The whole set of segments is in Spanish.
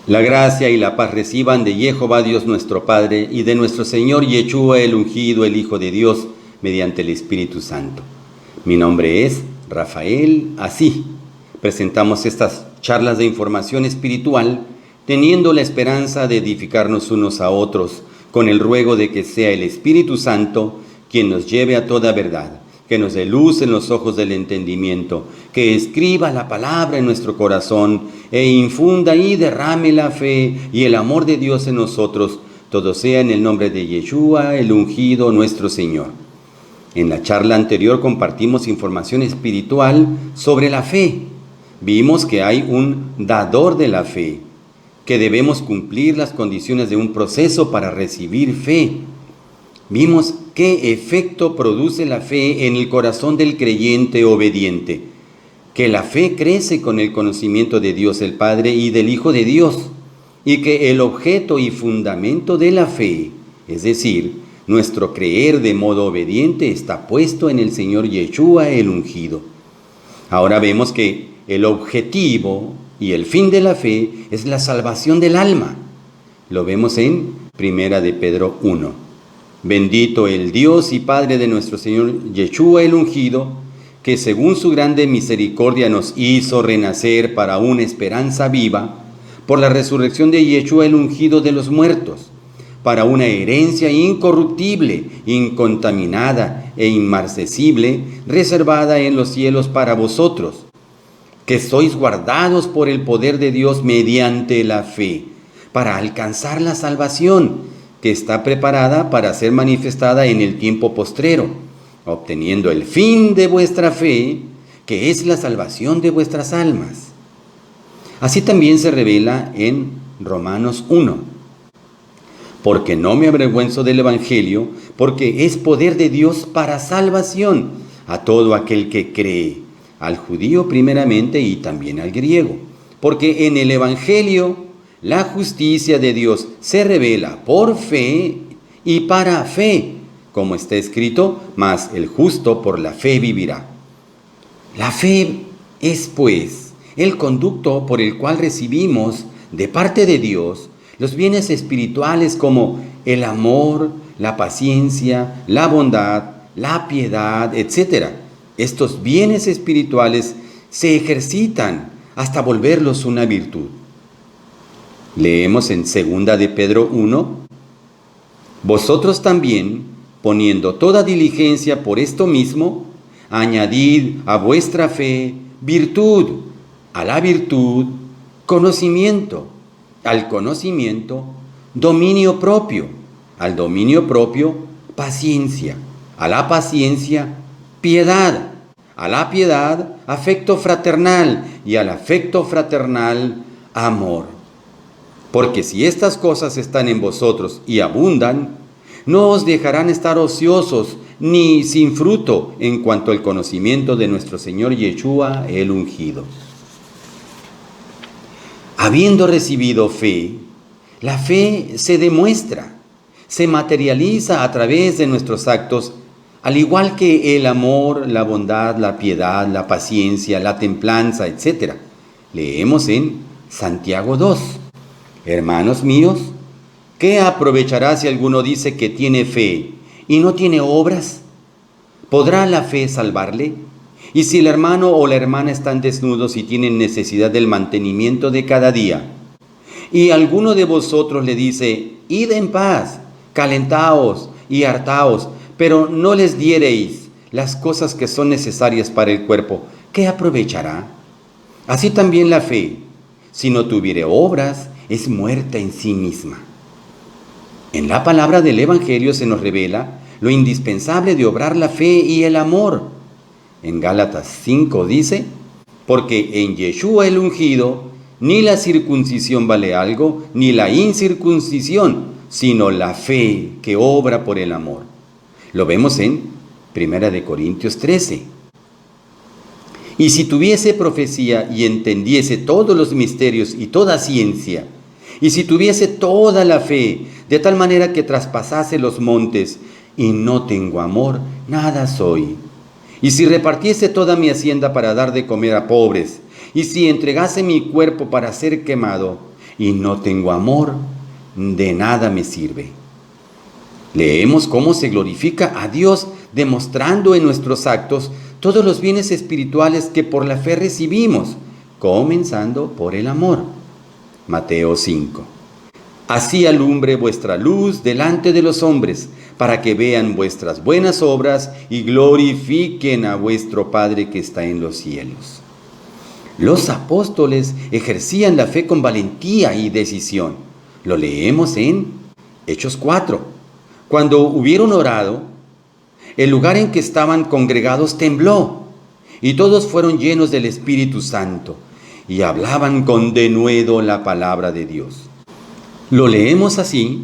La gracia y la paz reciban de Jehová Dios nuestro Padre y de nuestro Señor Yeshua el ungido, el Hijo de Dios, mediante el Espíritu Santo. Mi nombre es Rafael Así. Presentamos estas charlas de información espiritual teniendo la esperanza de edificarnos unos a otros, con el ruego de que sea el Espíritu Santo quien nos lleve a toda verdad, que nos dé luz en los ojos del entendimiento, que escriba la palabra en nuestro corazón e infunda y derrame la fe y el amor de Dios en nosotros. Todo sea en el nombre de Yeshua, el ungido, nuestro Señor. En la charla anterior compartimos información espiritual sobre la fe. Vimos que hay un dador de la fe, que debemos cumplir las condiciones de un proceso para recibir fe. Vimos qué efecto produce la fe en el corazón del creyente obediente, que la fe crece con el conocimiento de Dios el Padre y del Hijo de Dios, y que el objeto y fundamento de la fe, es decir, nuestro creer de modo obediente, está puesto en el Señor Yeshua el ungido. Ahora vemos que el objetivo y el fin de la fe es la salvación del alma. Lo vemos en 1 de Pedro 1. Bendito el Dios y Padre de nuestro Señor Yeshua el ungido, que según su grande misericordia nos hizo renacer para una esperanza viva, por la resurrección de Yeshua el ungido de los muertos, para una herencia incorruptible, incontaminada e inmarcesible, reservada en los cielos para vosotros, que sois guardados por el poder de Dios mediante la fe, para alcanzar la salvación, que está preparada para ser manifestada en el tiempo postrero, obteniendo el fin de vuestra fe, que es la salvación de vuestras almas. Así también se revela en Romanos 1. Porque no me avergüenzo del Evangelio, porque es poder de Dios para salvación a todo aquel que cree, al judío primeramente y también al griego. Porque en el Evangelio la justicia de Dios se revela por fe y para fe, como está escrito, mas el justo por la fe vivirá. La fe es, pues, el conducto por el cual recibimos de parte de Dios los bienes espirituales como el amor, la paciencia, la bondad, la piedad, etc. Estos bienes espirituales se ejercitan hasta volverlos una virtud. Leemos en 2 de Pedro 1, vosotros también, poniendo toda diligencia por esto mismo, añadid a vuestra fe virtud, a la virtud conocimiento, al conocimiento dominio propio, al dominio propio paciencia, a la paciencia piedad, a la piedad afecto fraternal y al afecto fraternal amor. Porque si estas cosas están en vosotros y abundan, no os dejarán estar ociosos ni sin fruto en cuanto al conocimiento de nuestro Señor Yeshua el ungido. Habiendo recibido fe, la fe se demuestra, se materializa a través de nuestros actos, al igual que el amor, la bondad, la piedad, la paciencia, la templanza, etc. Leemos en Santiago 2. Hermanos míos, ¿qué aprovechará si alguno dice que tiene fe y no tiene obras? ¿Podrá la fe salvarle? Y si el hermano o la hermana están desnudos y tienen necesidad del mantenimiento de cada día, y alguno de vosotros le dice, id en paz, calentaos y hartaos, pero no les diereis las cosas que son necesarias para el cuerpo, ¿qué aprovechará? Así también la fe, si no tuviere obras, es muerta en sí misma. En la palabra del Evangelio se nos revela lo indispensable de obrar la fe y el amor. En Gálatas 5 dice, porque en Yeshua el ungido, ni la circuncisión vale algo, ni la incircuncisión, sino la fe que obra por el amor. Lo vemos en 1 Corintios 13. Y si tuviese profecía y entendiese todos los misterios y toda ciencia, y si tuviese toda la fe, de tal manera que traspasase los montes, y no tengo amor, nada soy. Y si repartiese toda mi hacienda para dar de comer a pobres, y si entregase mi cuerpo para ser quemado, y no tengo amor, de nada me sirve. Leemos cómo se glorifica a Dios demostrando en nuestros actos todos los bienes espirituales que por la fe recibimos, comenzando por el amor. Mateo 5. Así alumbre vuestra luz delante de los hombres, para que vean vuestras buenas obras y glorifiquen a vuestro Padre que está en los cielos. Los apóstoles ejercían la fe con valentía y decisión. Lo leemos en Hechos 4. Cuando hubieron orado, el lugar en que estaban congregados tembló, y todos fueron llenos del Espíritu Santo, y hablaban con denuedo la palabra de Dios. Lo leemos así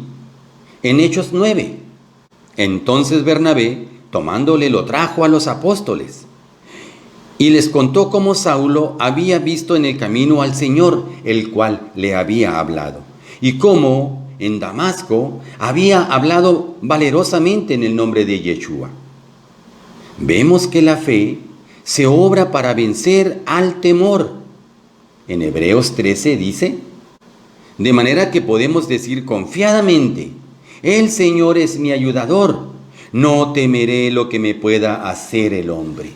en Hechos 9. Entonces Bernabé, tomándole, lo trajo a los apóstoles, y les contó cómo Saulo había visto en el camino al Señor, el cual le había hablado, y cómo en Damasco había hablado valerosamente en el nombre de Yeshua. Vemos que la fe se obra para vencer al temor. En Hebreos 13 dice, de manera que podemos decir confiadamente, el Señor es mi ayudador, no temeré lo que me pueda hacer el hombre.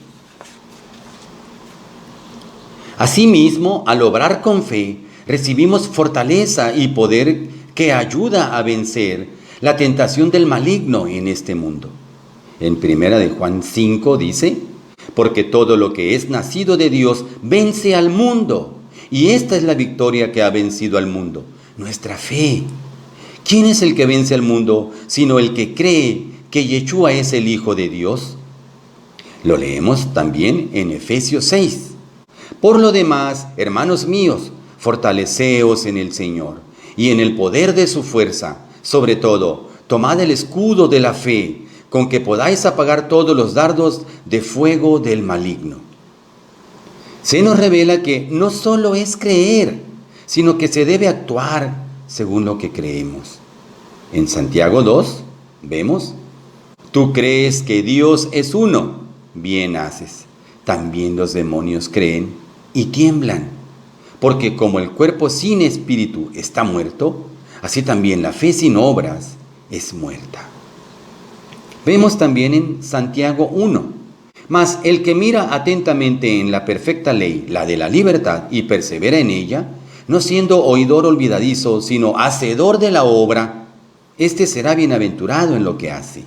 Asimismo, al obrar con fe, recibimos fortaleza y poder que ayuda a vencer la tentación del maligno en este mundo. En 1 de Juan 5 dice, porque todo lo que es nacido de Dios vence al mundo, y esta es la victoria que ha vencido al mundo, nuestra fe. ¿Quién es el que vence al mundo sino el que cree que Yeshua es el Hijo de Dios? Lo leemos también en Efesios 6. Por lo demás, hermanos míos, fortaleceos en el Señor y en el poder de su fuerza. Sobre todo, tomad el escudo de la fe, con que podáis apagar todos los dardos de fuego del maligno. Se nos revela que no solo es creer, sino que se debe actuar según lo que creemos. En Santiago 2 vemos, tú crees que Dios es uno, bien haces. También los demonios creen y tiemblan, porque como el cuerpo sin espíritu está muerto, así también la fe sin obras es muerta. Vemos también en Santiago 1, mas el que mira atentamente en la perfecta ley, la de la libertad, y persevera en ella, no siendo oidor olvidadizo, sino hacedor de la obra, éste será bienaventurado en lo que hace.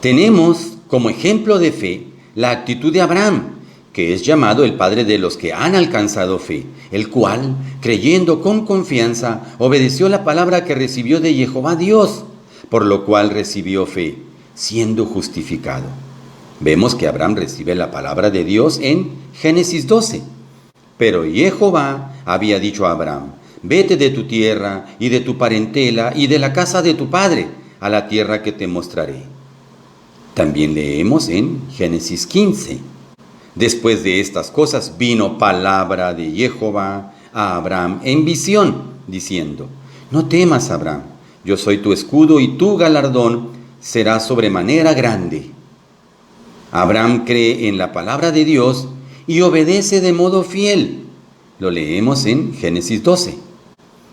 Tenemos como ejemplo de fe la actitud de Abraham, que es llamado el padre de los que han alcanzado fe, el cual, creyendo con confianza, obedeció la palabra que recibió de Jehová Dios, por lo cual recibió fe, siendo justificado. Vemos que Abraham recibe la palabra de Dios en Génesis 12. Pero Jehová había dicho a Abraham, vete de tu tierra y de tu parentela y de la casa de tu padre, a la tierra que te mostraré. También leemos en Génesis 15. Después de estas cosas vino palabra de Jehová a Abraham en visión, diciendo, no temas, Abraham, yo soy tu escudo y tu galardón será sobremanera grande. Abraham cree en la palabra de Dios y obedece de modo fiel. Lo leemos en Génesis 12.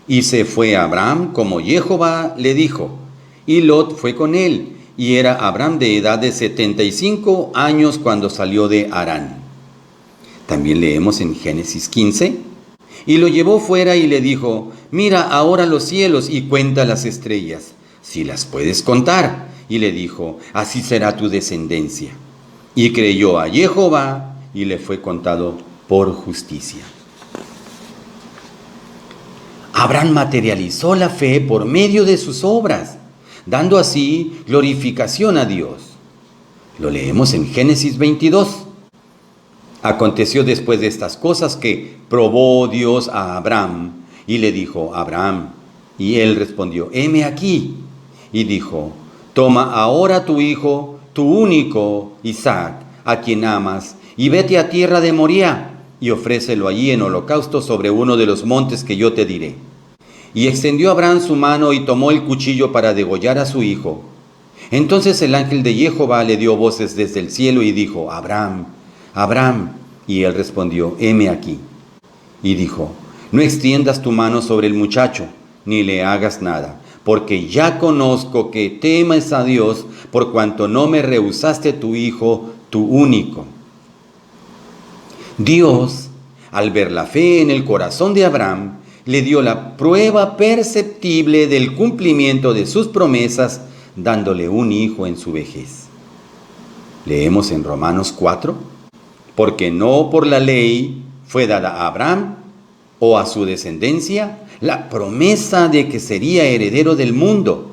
Y se fue Abraham como Jehová le dijo, y Lot fue con él, y era Abraham de edad de 75 años cuando salió de Harán. También leemos en Génesis 15, y lo llevó fuera y le dijo, mira ahora los cielos y cuenta las estrellas, si las puedes contar. Y le dijo, así será tu descendencia. Y creyó a Jehová y le fue contado por justicia. Abraham materializó la fe por medio de sus obras, dando así glorificación a Dios. Lo leemos en Génesis 22. Aconteció después de estas cosas que probó Dios a Abraham y le dijo, Abraham, y él respondió, heme aquí. Y dijo, toma ahora tu hijo, tu único Isaac, a quien amas, y vete a tierra de Moriah, y ofrécelo allí en holocausto sobre uno de los montes que yo te diré. Y extendió Abraham su mano y tomó el cuchillo para degollar a su hijo. Entonces el ángel de Jehová le dio voces desde el cielo y dijo, Abraham, Abraham. Y él respondió, heme aquí. Y dijo, No extiendas tu mano sobre el muchacho, ni le hagas nada, porque ya conozco que temes a Dios, por cuanto no me rehusaste tu hijo, tu único. Dios, al ver la fe en el corazón de Abraham, le dio la prueba perceptible del cumplimiento de sus promesas, dándole un hijo en su vejez. Leemos en Romanos 4, porque no por la ley fue dada a Abraham o a su descendencia la promesa de que sería heredero del mundo,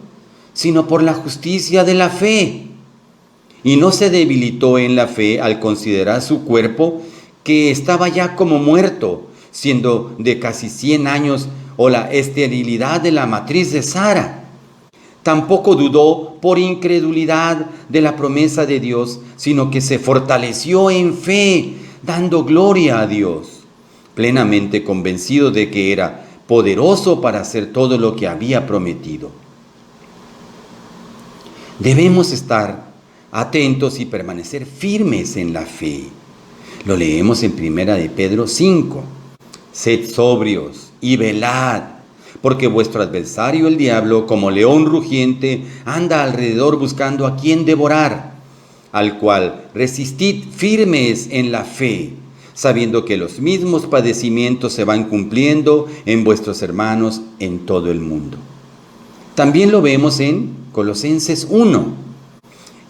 sino por la justicia de la fe. Y no se debilitó en la fe al considerar su cuerpo, que estaba ya como muerto, siendo de casi 100 años, o la esterilidad de la matriz de Sara. Tampoco dudó por incredulidad de la promesa de Dios, sino que se fortaleció en fe, dando gloria a Dios, plenamente convencido de que era poderoso para hacer todo lo que había prometido. Debemos estar atentos y permanecer firmes en la fe. Lo leemos en 1 de Pedro 5. Sed sobrios y velad, porque vuestro adversario el diablo, como león rugiente, anda alrededor buscando a quien devorar, al cual resistid firmes en la fe, sabiendo que los mismos padecimientos se van cumpliendo en vuestros hermanos en todo el mundo. También lo vemos en Colosenses 1.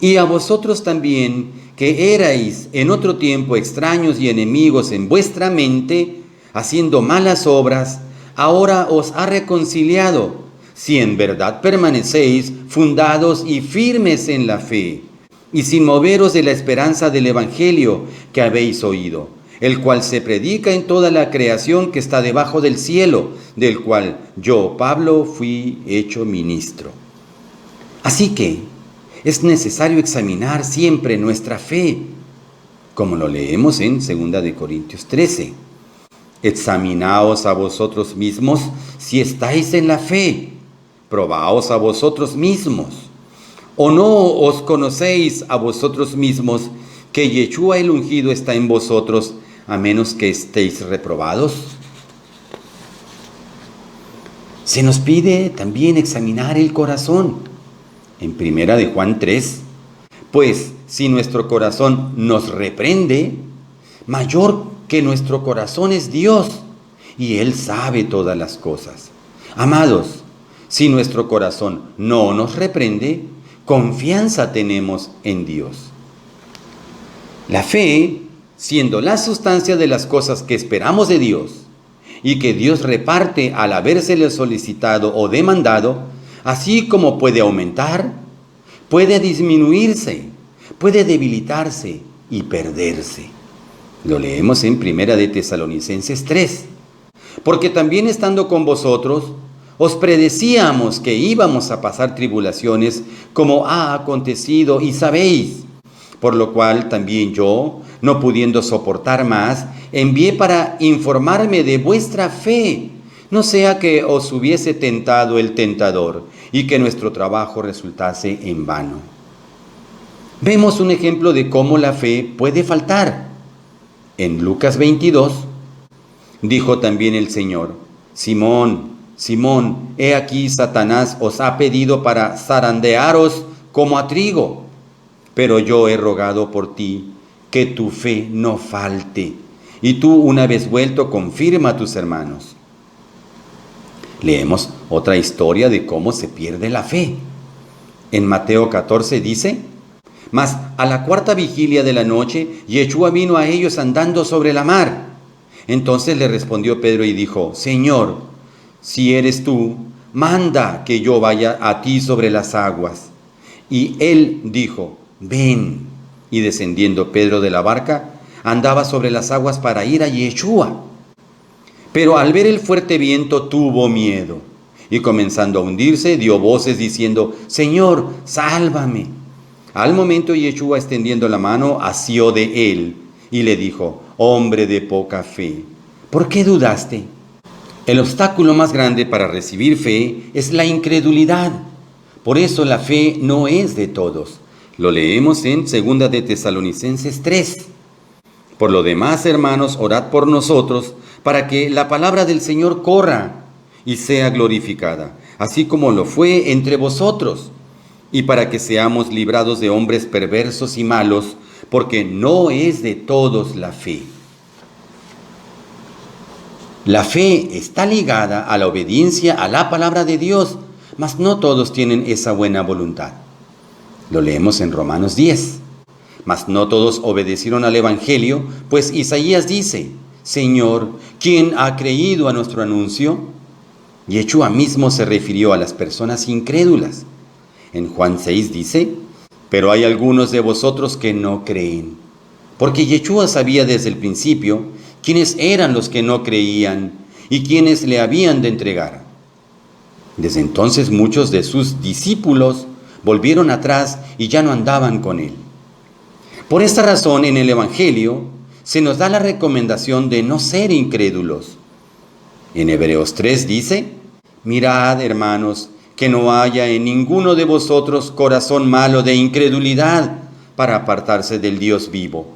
Y a vosotros también, que erais en otro tiempo extraños y enemigos en vuestra mente, haciendo malas obras, ahora os ha reconciliado, si en verdad permanecéis fundados y firmes en la fe, y sin moveros de la esperanza del Evangelio que habéis oído, el cual se predica en toda la creación que está debajo del cielo, del cual yo, Pablo, fui hecho ministro. Así que es necesario examinar siempre nuestra fe, como lo leemos en 2 de Corintios 13. Examinaos a vosotros mismos si estáis en la fe, probaos a vosotros mismos. ¿O no os conocéis a vosotros mismos que Yeshua el ungido está en vosotros, a menos que estéis reprobados? Se nos pide también examinar el corazón. En 1 de Juan 3, pues si nuestro corazón nos reprende, mayor que nuestro corazón es Dios, y Él sabe todas las cosas. Amados, si nuestro corazón no nos reprende, confianza tenemos en Dios. La fe, siendo la sustancia de las cosas que esperamos de Dios, y que Dios reparte al habérsele solicitado o demandado, así como puede aumentar, puede disminuirse, puede debilitarse y perderse. Lo leemos en 1 de Tesalonicenses 3. Porque también estando con vosotros, os predecíamos que íbamos a pasar tribulaciones, como ha acontecido y sabéis. Por lo cual también yo, no pudiendo soportar más, envié para informarme de vuestra fe, no sea que os hubiese tentado el tentador y que nuestro trabajo resultase en vano. Vemos un ejemplo de cómo la fe puede faltar. En Lucas 22, dijo también el Señor: Simón, Simón, he aquí Satanás os ha pedido para zarandearos como a trigo, pero yo he rogado por ti que tu fe no falte, y tú, una vez vuelto, confirma a tus hermanos. Leemos otra historia de cómo se pierde la fe. En Mateo 14 dice: Mas a la cuarta vigilia de la noche, Yeshua vino a ellos andando sobre la mar. Entonces le respondió Pedro y dijo: Señor, si eres tú, manda que yo vaya a ti sobre las aguas. Y él dijo: Ven. Y descendiendo Pedro de la barca, andaba sobre las aguas para ir a Yeshua. Pero al ver el fuerte viento tuvo miedo, y comenzando a hundirse, dio voces diciendo: Señor, sálvame. Al momento Yeshua, extendiendo la mano, asió de él, y le dijo: Hombre de poca fe, ¿por qué dudaste? El obstáculo más grande para recibir fe es la incredulidad. Por eso la fe no es de todos. Lo leemos en 2 de Tesalonicenses 3. Por lo demás, hermanos, orad por nosotros, para que la palabra del Señor corra y sea glorificada, así como lo fue entre vosotros, y para que seamos librados de hombres perversos y malos, porque no es de todos la fe. La fe está ligada a la obediencia a la palabra de Dios, mas no todos tienen esa buena voluntad. Lo leemos en Romanos 10. Mas no todos obedecieron al Evangelio, pues Isaías dice: Señor, ¿quién ha creído a nuestro anuncio? Yeshua mismo se refirió a las personas incrédulas. En Juan 6 dice: pero hay algunos de vosotros que no creen. Porque Yeshua sabía desde el principio quiénes eran los que no creían y quiénes le habían de entregar. Desde entonces muchos de sus discípulos volvieron atrás y ya no andaban con él. Por esta razón, en el Evangelio se nos da la recomendación de no ser incrédulos. En Hebreos 3 dice: mirad, hermanos, que no haya en ninguno de vosotros corazón malo de incredulidad para apartarse del Dios vivo.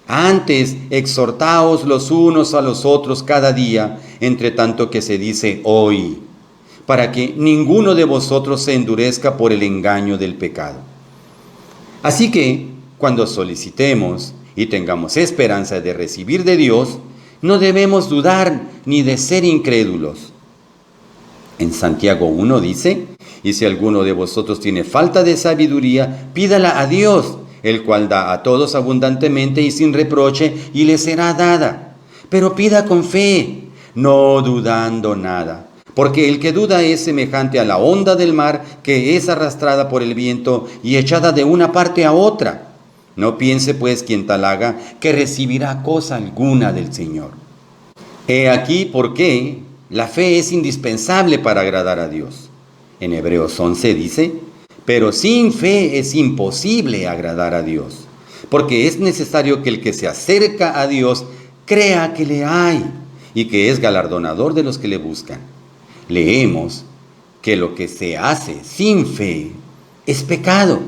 Antes, exhortaos los unos a los otros cada día, entre tanto que se dice hoy, para que ninguno de vosotros se endurezca por el engaño del pecado. Así que, cuando solicitemos y tengamos esperanza de recibir de Dios, no debemos dudar ni de ser incrédulos. En Santiago 1 dice: y si alguno de vosotros tiene falta de sabiduría, pídala a Dios, el cual da a todos abundantemente y sin reproche, y le será dada. Pero pida con fe, no dudando nada. Porque el que duda es semejante a la onda del mar, que es arrastrada por el viento y echada de una parte a otra. No piense pues quien tal haga que recibirá cosa alguna del Señor. He aquí por qué la fe es indispensable para agradar a Dios. En Hebreos 11 dice: pero sin fe es imposible agradar a Dios, porque es necesario que el que se acerca a Dios crea que le hay y que es galardonador de los que le buscan. Leemos que lo que se hace sin fe es pecado.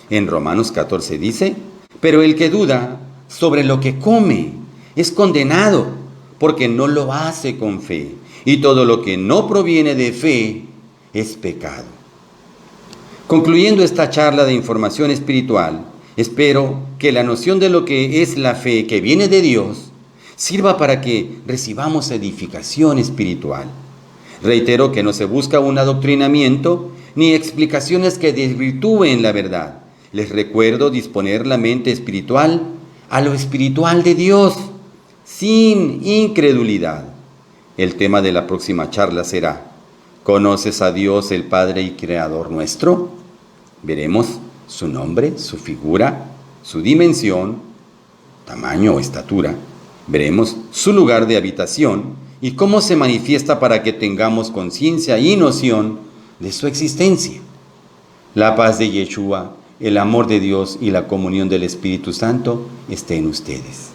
En Romanos 14 dice: pero el que duda sobre lo que come es condenado, porque no lo hace con fe, y todo lo que no proviene de fe es pecado. Concluyendo esta charla de información espiritual, espero que la noción de lo que es la fe que viene de Dios sirva para que recibamos edificación espiritual. Reitero que no se busca un adoctrinamiento ni explicaciones que desvirtúen la verdad. Les recuerdo disponer la mente espiritual a lo espiritual de Dios, sin incredulidad. El tema de la próxima charla será: ¿conoces a Dios el Padre y Creador nuestro? Veremos su nombre, su figura, su dimensión, tamaño o estatura. Veremos su lugar de habitación y cómo se manifiesta para que tengamos conciencia y noción de su existencia. La paz de Yeshua, el amor de Dios y la comunión del Espíritu Santo esté en ustedes.